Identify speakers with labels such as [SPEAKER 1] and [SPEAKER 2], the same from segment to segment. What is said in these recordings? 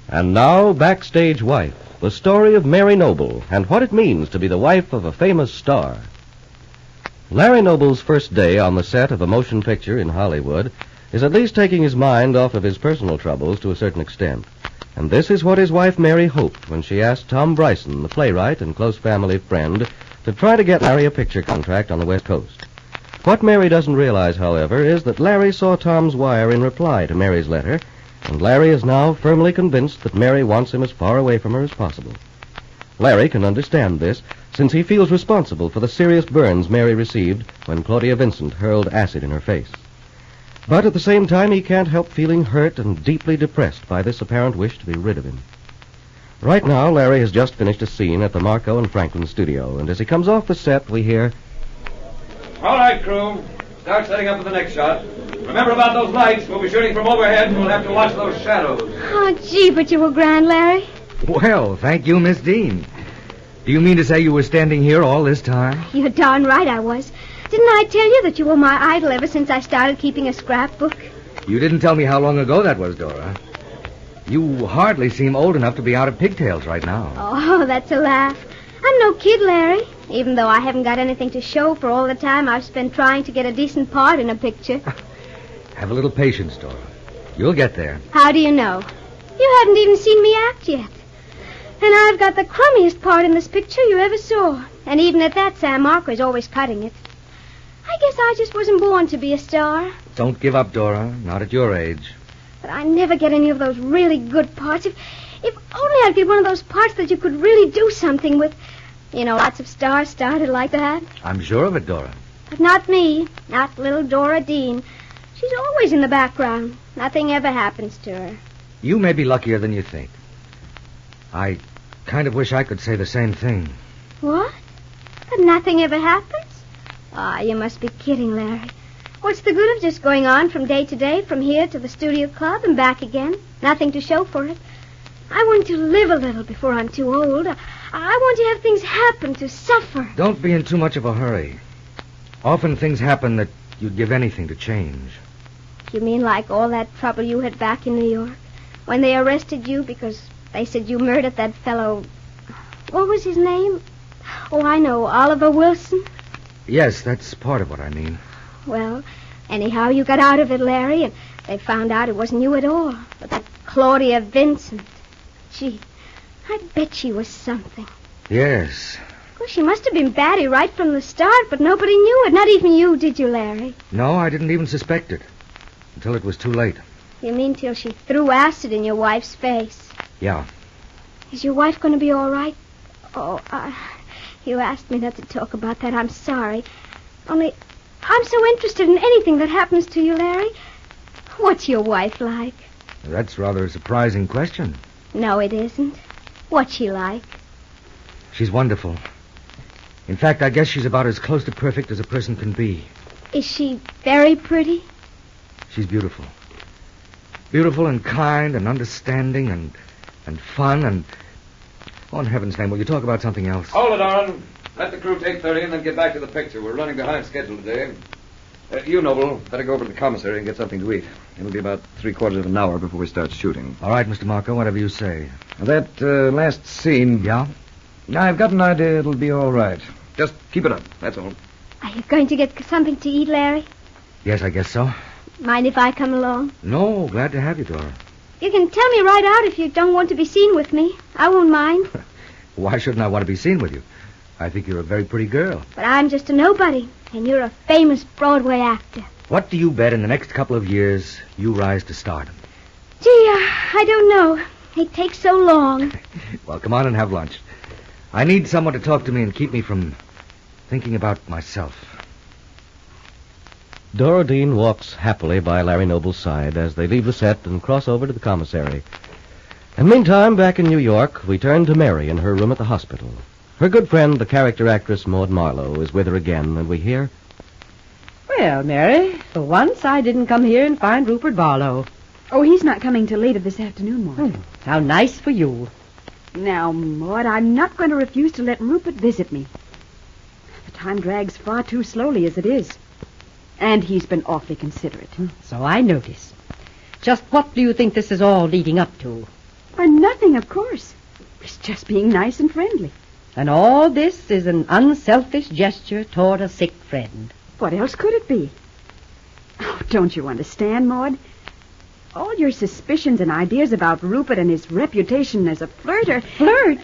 [SPEAKER 1] And now, Backstage Wife, the story of Mary Noble and what it means to be the wife of a famous star. Larry Noble's first day on the set of a motion picture in Hollywood is at least taking his mind off of his personal troubles to a certain extent. And this is what his wife Mary hoped when she asked Tom Bryson, the playwright and close family friend, to try to get Larry a picture contract on the West Coast. What Mary doesn't realize, however, is that Larry saw Tom's wire in reply to Mary's letter, and Larry is now firmly convinced that Mary wants him as far away from her as possible. Larry can understand this, since he feels responsible for the serious burns Mary received when Claudia Vincent hurled acid in her face. But at the same time, he can't help feeling hurt and deeply depressed by this apparent wish to be rid of him. Right now, Larry has just finished a scene at the Marco and Franklin studio, and as he comes off the set, we hear...
[SPEAKER 2] All right, crew. Start setting up for the next shot. Remember about those lights. We'll be shooting from overhead, and we'll have to watch those shadows.
[SPEAKER 3] Oh, gee, but you were grand, Larry.
[SPEAKER 4] Well, thank you, Miss Dean. Do you mean to say you were standing here all this time?
[SPEAKER 3] You're darn right I was. Didn't I tell you that you were my idol ever since I started keeping a scrapbook?
[SPEAKER 4] You didn't tell me how long ago that was, Dora. You hardly seem old enough to be out of pigtails right now.
[SPEAKER 3] Oh, that's a laugh. I'm no kid, Larry, even though I haven't got anything to show for all the time I've spent trying to get a decent part in a picture.
[SPEAKER 4] Have a little patience, Dora. You'll get there.
[SPEAKER 3] How do you know? You haven't even seen me act yet. And I've got the crummiest part in this picture you ever saw. And even at that, Sam Marco is always cutting it. I guess I just wasn't born to be a star.
[SPEAKER 4] Don't give up, Dora. Not at your age.
[SPEAKER 3] But I never get any of those really good parts. If only I'd get one of those parts that you could really do something with. You know, lots of stars started like that.
[SPEAKER 4] I'm sure of it, Dora.
[SPEAKER 3] But not me. Not little Dora Dean. She's always in the background. Nothing ever happens to her.
[SPEAKER 4] You may be luckier than you think. I kind of wish I could say the same thing.
[SPEAKER 3] What? That nothing ever happens? Ah, you must be kidding, Larry. What's the good of just going on from day to day, from here to the studio club and back again? Nothing to show for it. I want to live a little before I'm too old. I want to have things happen, to suffer.
[SPEAKER 4] Don't be in too much of a hurry. Often things happen that you'd give anything to change.
[SPEAKER 3] You mean like all that trouble you had back in New York? When they arrested you because they said you murdered that fellow... What was his name? Oh, I know, Oliver Wilson.
[SPEAKER 4] Yes, that's part of what I mean.
[SPEAKER 3] Well, anyhow, you got out of it, Larry, and they found out it wasn't you at all, but that Claudia Vincent. Gee, I bet she was something.
[SPEAKER 4] Yes.
[SPEAKER 3] Well, she must have been batty right from the start, but nobody knew it. Not even you, did you, Larry?
[SPEAKER 4] No, I didn't even suspect it. Until it was too late.
[SPEAKER 3] You mean till she threw acid in your wife's face?
[SPEAKER 4] Yeah.
[SPEAKER 3] Is your wife going to be all right? Oh, you asked me not to talk about that. I'm sorry. Only, I'm so interested in anything that happens to you, Larry. What's your wife like?
[SPEAKER 4] That's rather a surprising question.
[SPEAKER 3] No, it isn't. What's she like?
[SPEAKER 4] She's wonderful. In fact, I guess she's about as close to perfect as a person can be.
[SPEAKER 3] Is she very pretty?
[SPEAKER 4] She's beautiful. Beautiful and kind and understanding and fun and... Oh, in heaven's name, will you talk about something else?
[SPEAKER 2] Hold it on. Let the crew take 30 and then get back to the picture. We're running behind schedule today. You, Noble, better go over to the commissary and get something to eat. It'll be about 3/4 of an hour before we start shooting.
[SPEAKER 4] All right, Mr. Marco, whatever you say.
[SPEAKER 2] That last scene...
[SPEAKER 4] Yeah?
[SPEAKER 2] I've got an idea it'll be all right. Just keep it up, that's all.
[SPEAKER 3] Are you going to get something to eat, Larry?
[SPEAKER 4] Yes, I guess so.
[SPEAKER 3] Mind if I come along?
[SPEAKER 4] No, glad to have you, Dora.
[SPEAKER 3] You can tell me right out if you don't want to be seen with me. I won't mind.
[SPEAKER 4] Why shouldn't I want to be seen with you? I think you're a very pretty girl.
[SPEAKER 3] But I'm just a nobody, and you're a famous Broadway actor.
[SPEAKER 4] What do you bet in the next couple of years you rise to stardom?
[SPEAKER 3] Gee, I don't know. It takes so long.
[SPEAKER 4] Well, come on and have lunch. I need someone to talk to me and keep me from thinking about myself.
[SPEAKER 1] Dora Dean walks happily by Larry Noble's side as they leave the set and cross over to the commissary. And meantime, back in New York, we turn to Mary in her room at the hospital. Her good friend, the character actress Maud Marlowe, is with her again, and we hear...
[SPEAKER 5] Well, Mary, for once I didn't come here and find Rupert Barlow.
[SPEAKER 6] Oh, he's not coming till later this afternoon, Maud.
[SPEAKER 5] How nice for you.
[SPEAKER 6] Now, Maud, I'm not going to refuse to let Rupert visit me. The time drags far too slowly as it is. And he's been awfully considerate.
[SPEAKER 5] So I notice. Just what do you think this is all leading up to?
[SPEAKER 6] Why, nothing, of course. He's just being nice and friendly.
[SPEAKER 5] And all this is an unselfish gesture toward a sick friend.
[SPEAKER 6] What else could it be? Oh, don't you understand, Maud? All your suspicions and ideas about Rupert and his reputation as a flirter...
[SPEAKER 5] Flirt?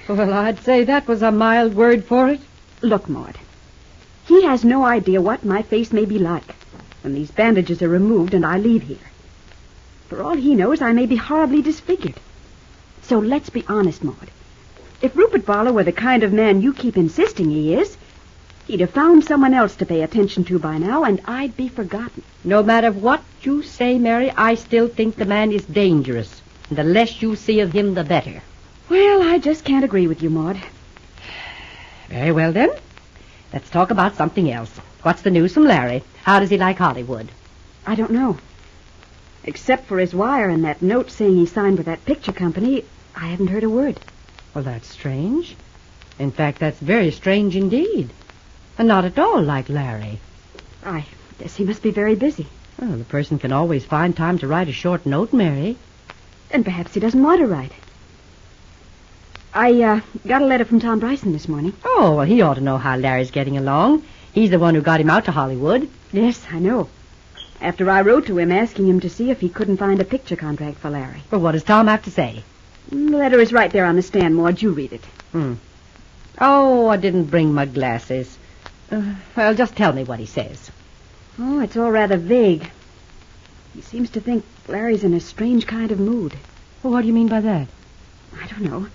[SPEAKER 5] Well, I'd say that was a mild word for it.
[SPEAKER 6] Look, Maud, he has no idea what my face may be like when these bandages are removed and I leave here. For all he knows, I may be horribly disfigured. So let's be honest, Maud. If Rupert Barlow were the kind of man you keep insisting he is, he'd have found someone else to pay attention to by now, and I'd be forgotten.
[SPEAKER 5] No matter what you say, Mary, I still think the man is dangerous. And the less you see of him, the better.
[SPEAKER 6] Well, I just can't agree with you, Maud.
[SPEAKER 5] Very well, then. Let's talk about something else. What's the news from Larry? How does he like Hollywood?
[SPEAKER 6] I don't know. Except for his wire and that note saying he signed with that picture company, I haven't heard a word.
[SPEAKER 5] Well, that's strange. In fact, that's very strange indeed. And not at all like Larry.
[SPEAKER 6] I guess he must be very busy.
[SPEAKER 5] Well, the person can always find time to write a short note, Mary.
[SPEAKER 6] And perhaps he doesn't want to write. I got a letter from Tom Bryson this morning.
[SPEAKER 5] Oh, well, he ought to know how Larry's getting along. He's the one who got him out to Hollywood.
[SPEAKER 6] Yes, I know. After I wrote to him asking him to see if he couldn't find a picture contract for Larry.
[SPEAKER 5] Well, what does Tom have to say?
[SPEAKER 6] The letter is right there on the stand, Maud. You read it.
[SPEAKER 5] Oh, I didn't bring my glasses. Well, just tell me what he says.
[SPEAKER 6] Oh, it's all rather vague. He seems to think Larry's in a strange kind of mood.
[SPEAKER 5] Well, what do you mean by that?
[SPEAKER 6] I don't know.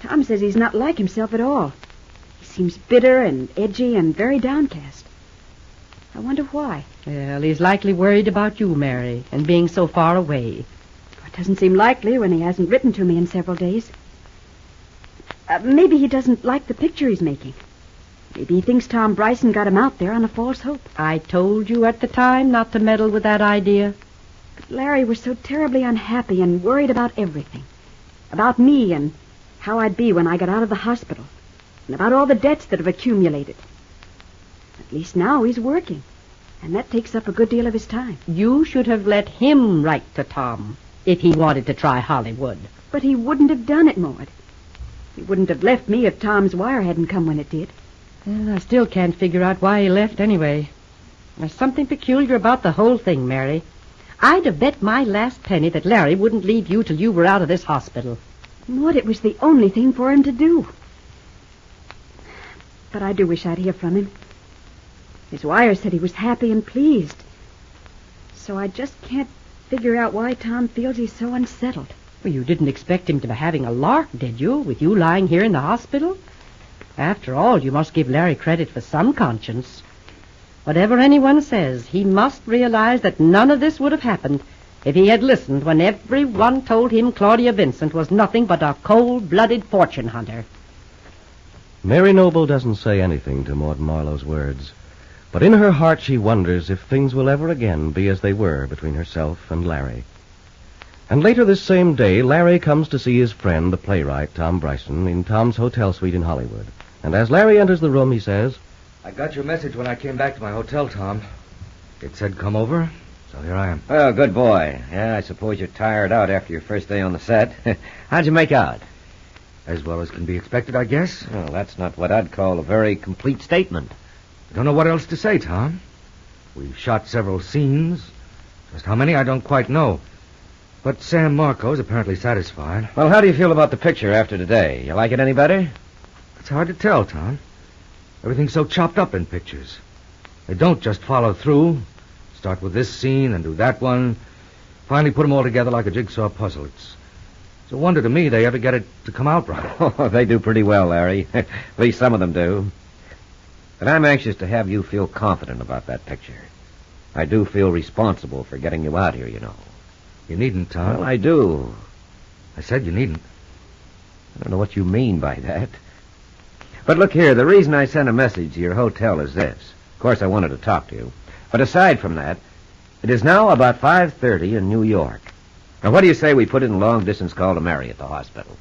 [SPEAKER 6] Tom says he's not like himself at all. He seems bitter and edgy and very downcast. I wonder why.
[SPEAKER 5] Well, he's likely worried about you, Mary, and being so far away.
[SPEAKER 6] It doesn't seem likely when he hasn't written to me in several days. Maybe he doesn't like the picture he's making. Maybe he thinks Tom Bryson got him out there on a false hope.
[SPEAKER 5] I told you at the time not to meddle with that idea.
[SPEAKER 6] But Larry was so terribly unhappy and worried about everything. About me and how I'd be when I got out of the hospital. And about all the debts that have accumulated. At least now he's working. And that takes up a good deal of his time.
[SPEAKER 5] You should have let him write to Tom if he wanted to try Hollywood.
[SPEAKER 6] But he wouldn't have done it, Maud. He wouldn't have left me if Tom's wire hadn't come when it did.
[SPEAKER 5] Well, I still can't figure out why he left anyway. There's something peculiar about the whole thing, Mary. I'd have bet my last penny that Larry wouldn't leave you till you were out of this hospital.
[SPEAKER 6] Maud, it was the only thing for him to do. But I do wish I'd hear from him. His wire said he was happy and pleased. So I just can't figure out why Tom feels he's so unsettled.
[SPEAKER 5] Well, you didn't expect him to be having a lark, did you, with you lying here in the hospital? After all, you must give Larry credit for some conscience. Whatever anyone says, he must realize that none of this would have happened if he had listened when everyone told him Claudia Vincent was nothing but a cold-blooded fortune hunter.
[SPEAKER 1] Mary Noble doesn't say anything to Maud Marlowe's words, but in her heart she wonders if things will ever again be as they were between herself and Larry. And later this same day, Larry comes to see his friend, the playwright, Tom Bryson, in Tom's hotel suite in Hollywood. And as Larry enters the room, he says,
[SPEAKER 4] I got your message when I came back to my hotel, Tom. It said come over, so here I am.
[SPEAKER 2] Well, good boy. Yeah, I suppose you're tired out after your first day on the set. How'd you make out?
[SPEAKER 4] As well as can be expected, I guess.
[SPEAKER 2] Well, that's not what I'd call a very complete statement.
[SPEAKER 4] I don't know what else to say, Tom. We shot several scenes. Just how many, I don't quite know. But Sam Marco's apparently satisfied.
[SPEAKER 2] Well, how do you feel about the picture after today? You like it any better?
[SPEAKER 4] It's hard to tell, Tom. Everything's so chopped up in pictures. They don't just follow through. Start with this scene and do that one. Finally put them all together like a jigsaw puzzle. It's a wonder to me they ever get it to come out right.
[SPEAKER 2] Oh, they do pretty well, Larry. At least some of them do. But I'm anxious to have you feel confident about that picture. I do feel responsible for getting you out here, you know.
[SPEAKER 4] You needn't, Tom.
[SPEAKER 2] Well, I do.
[SPEAKER 4] I said you needn't.
[SPEAKER 2] I don't know what you mean by that. But look here, the reason I sent a message to your hotel is this. Of course, I wanted to talk to you. But aside from that, it is now about 5:30 in New York. Now, what do you say we put in a long-distance call to Mary at the hospital?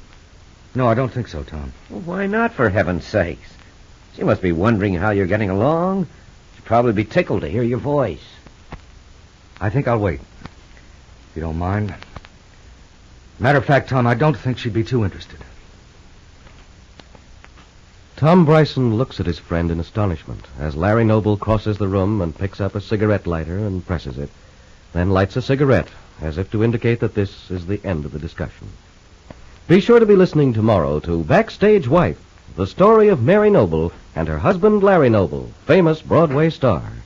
[SPEAKER 4] No, I don't think so, Tom.
[SPEAKER 2] Well, why not, for heaven's sakes? She must be wondering how you're getting along. She'd probably be tickled to hear your voice.
[SPEAKER 4] I think I'll wait. If you don't mind. Matter of fact, Tom, I don't think she'd be too interested.
[SPEAKER 1] Tom Bryson looks at his friend in astonishment as Larry Noble crosses the room and picks up a cigarette lighter and presses it, then lights a cigarette, as if to indicate that this is the end of the discussion. Be sure to be listening tomorrow to Backstage Wife, the story of Mary Noble and her husband Larry Noble, famous Broadway stars.